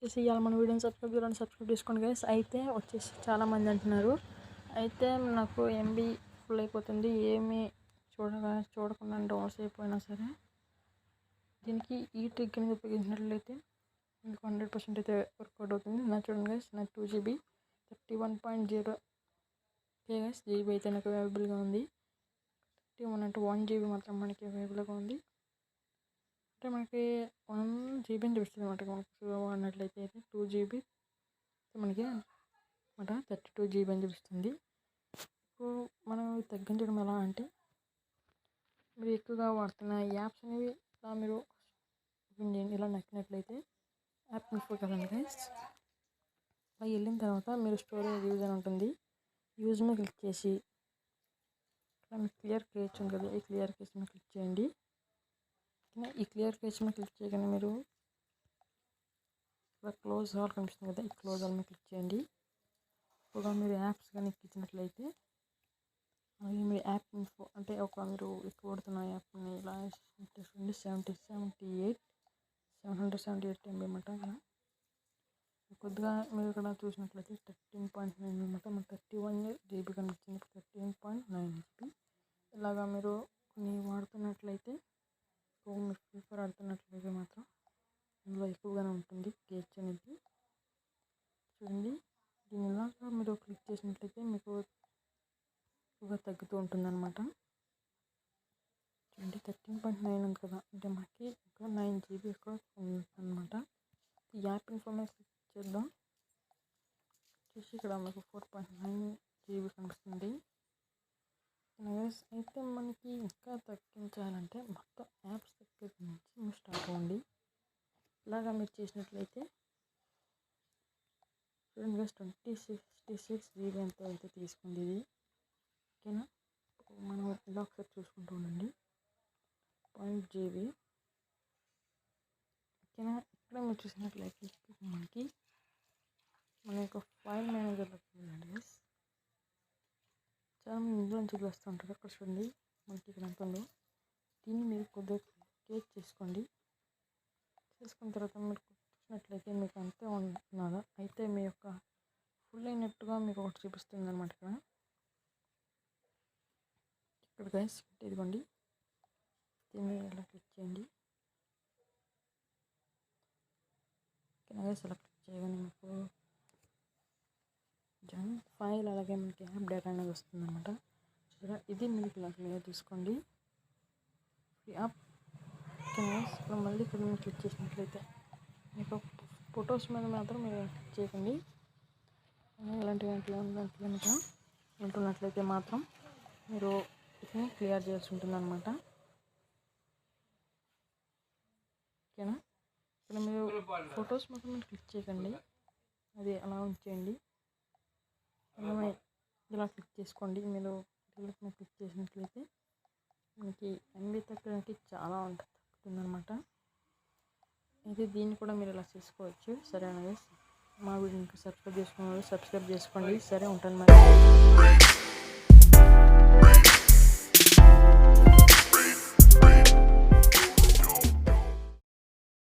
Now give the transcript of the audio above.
ఇవాళ మన వీడియోని సబ్స్క్రైబ్ చేసుకోండి గైస్. అయితే వచ్చేసి చాలామంది అంటున్నారు, అయితే నాకు ఎంబీ ఫుల్ అయిపోతుంది, ఏమీ చూడకుండా డౌన్లోడ్స్ అయిపోయినా సరే దీనికి ఈ ట్రిక్ కింద ఉపయోగించినట్లయితే మీకు 100% అయితే వర్కౌట్ అవుతుంది. నా చూడండి గైస్, నా 2GB 31.0 గైస్ జీబీ అయితే నాకు అవైలబుల్గా ఉంది. 31 అంటే 1GB మాత్రం మనకి అవైలబుల్గా ఉంది. అంటే మనకి 1GB అని చూపిస్తుంది అన్నమాట. మనకు వాడినట్లయితే 2GB మనకి అన్నమాట 32GB అని చూపిస్తుంది. ఇప్పుడు మనం తగ్గించడం ఎలా అంటే, మీరు ఎక్కువగా వాడుతున్న యాప్స్ అనేవి ఇలా మీరు ఓపెన్ చేయండి. ఇలా నచ్చినట్లయితే యాప్ ఇన్ఫో కదండి గైస్, అలా వెళ్ళిన తర్వాత మీరు స్టోరేజ్ యూజ్ అని ఉంటుంది. యూజ్ మీద క్లిక్ చేసి ఇక్కడ మీకు క్లియర్ కేచ్ ఉంది కదా, ఈ క్లియర్ కేచ్ మీద క్లిక్ చేయండి. ఈ క్లియర్ కేచ్ మీద క్లిక్ చేయగానే మీరు ఇక్కడ క్లోజ్ ఆల్ కనిపిస్తుంది కదా, ఈ క్లోజ్ ఆల్ మీద క్లిక్ చేయండి. ఇప్పుడు మీరు యాప్స్ కానీ ఎక్కించినట్లయితే అలాగే మీరు యాప్ ఇన్ఫో అంటే మీరు ఎక్కువ వాడుతున్న యాప్ని ఇలా 778 MB అన్నమాట. కొద్దిగా మీరు ఇక్కడ చూసినట్లయితే 13.9 అనమాట, మనకు 31GB కనిపించింది. 13.9GB ఇలాగా మీరు కొన్ని వాడుతున్నట్లయితే, మీరు ఫ్రీ ఫైర్ ఆడుతున్నట్లయితే మాత్రం ఇందులో ఎక్కువగానే ఉంటుంది కేచ్ అనేది. చూడండి, దీని ఇలాగా మీరు క్లిక్ చేసినట్లయితే మీకు ఎక్కువగా తగ్గుతూ ఉంటుంది అనమాట. చూడండి 13.9 ఉంది కదా, అంటే మనకి ఇంకా 9GB ఎక్కువ ఉందన్నమాట. ఈ యాప్ ఇన్ఫర్మేషన్ క్లిక్ చేద్దాం. చూసి ఇక్కడ మనకు 4.9GB కనిపిస్తుంది. అయితే మనకి ఇంకా తగ్గించాలంటే మొత్తం యాప్స్ దగ్గర నుంచి మీరు స్టార్ట్ అవ్వండి. ఇలాగా మీరు చేసినట్లయితే చూడండి గైస్, 26GB ఎంతో అయితే తీసుకుంది ఇది. ఓకేనా, మనం ఇలా ఒకసారి చూసుకుంటూ ఉండండి. 0.GB. ఓకేనా, ఇక్కడ మీరు చూసినట్లయితే మన యొక్క ఫైల్ మేనేజర్లోకి వెళ్ళండి గైస్. చాలా మంది ఇందులో నుంచి వస్తూ ఉంటారు. అక్కడ చూడండి మనకి ఇక్కడ ఎంత ఉందో, దీన్ని మీరు కొద్దిగా కేచ్ చేసుకున్న తర్వాత మీరు చూసినట్లయితే మీకు అంతే ఉంటున్నదా, అయితే మీ యొక్క ఫుల్ అయినట్టుగా మీకు ఒకటి చూపిస్తుంది అనమాట. ఇక్కడ గైస్ ఇదిగోండి, దీన్ని ఇలా క్లిక్ చేయండి. ఓకేనా గైస్, ఇలా క్లిక్ చేయగానే మీకు జంక్ ఫైల్ అలాగే మనకి యాప్ డేటా అనేది వస్తుంది అనమాట. ఇది మీకు ఇలా క్లియర్ తీసుకోండి యాప్. ఓకేనా, ఇప్పుడు మళ్ళీ ఇక్కడ మీరు క్లిక్ చేసినట్లయితే మీకు ఫొటోస్ మీద మాత్రం మీరు క్లిక్ చేయకండి. ఇలాంటివి కనుక ఉంటున్నట్లయితే మాత్రం మీరు వీటిని క్లియర్ చేయాల్సి ఉంటుంది అనమాట. ఓకేనా, ఇక్కడ మీరు ఫొటోస్ మాత్రం మీరు క్లిక్ చేయకండి, అది అలా ఉంచేయండి. ఇలా క్లిక్ చేసుకోండి. మీరు క్లిక్ చేసినట్లయితే మనకి ఎంబీ తగ్గడానికి చాలా తగ్గుతుందన్నమాట. అయితే దీన్ని కూడా మీరు ఇలా చేసుకోవచ్చు. సరే అనేది మా వీడియోని సబ్స్క్రైబ్ చేసుకోండి. సరే ఉంటాను మరి.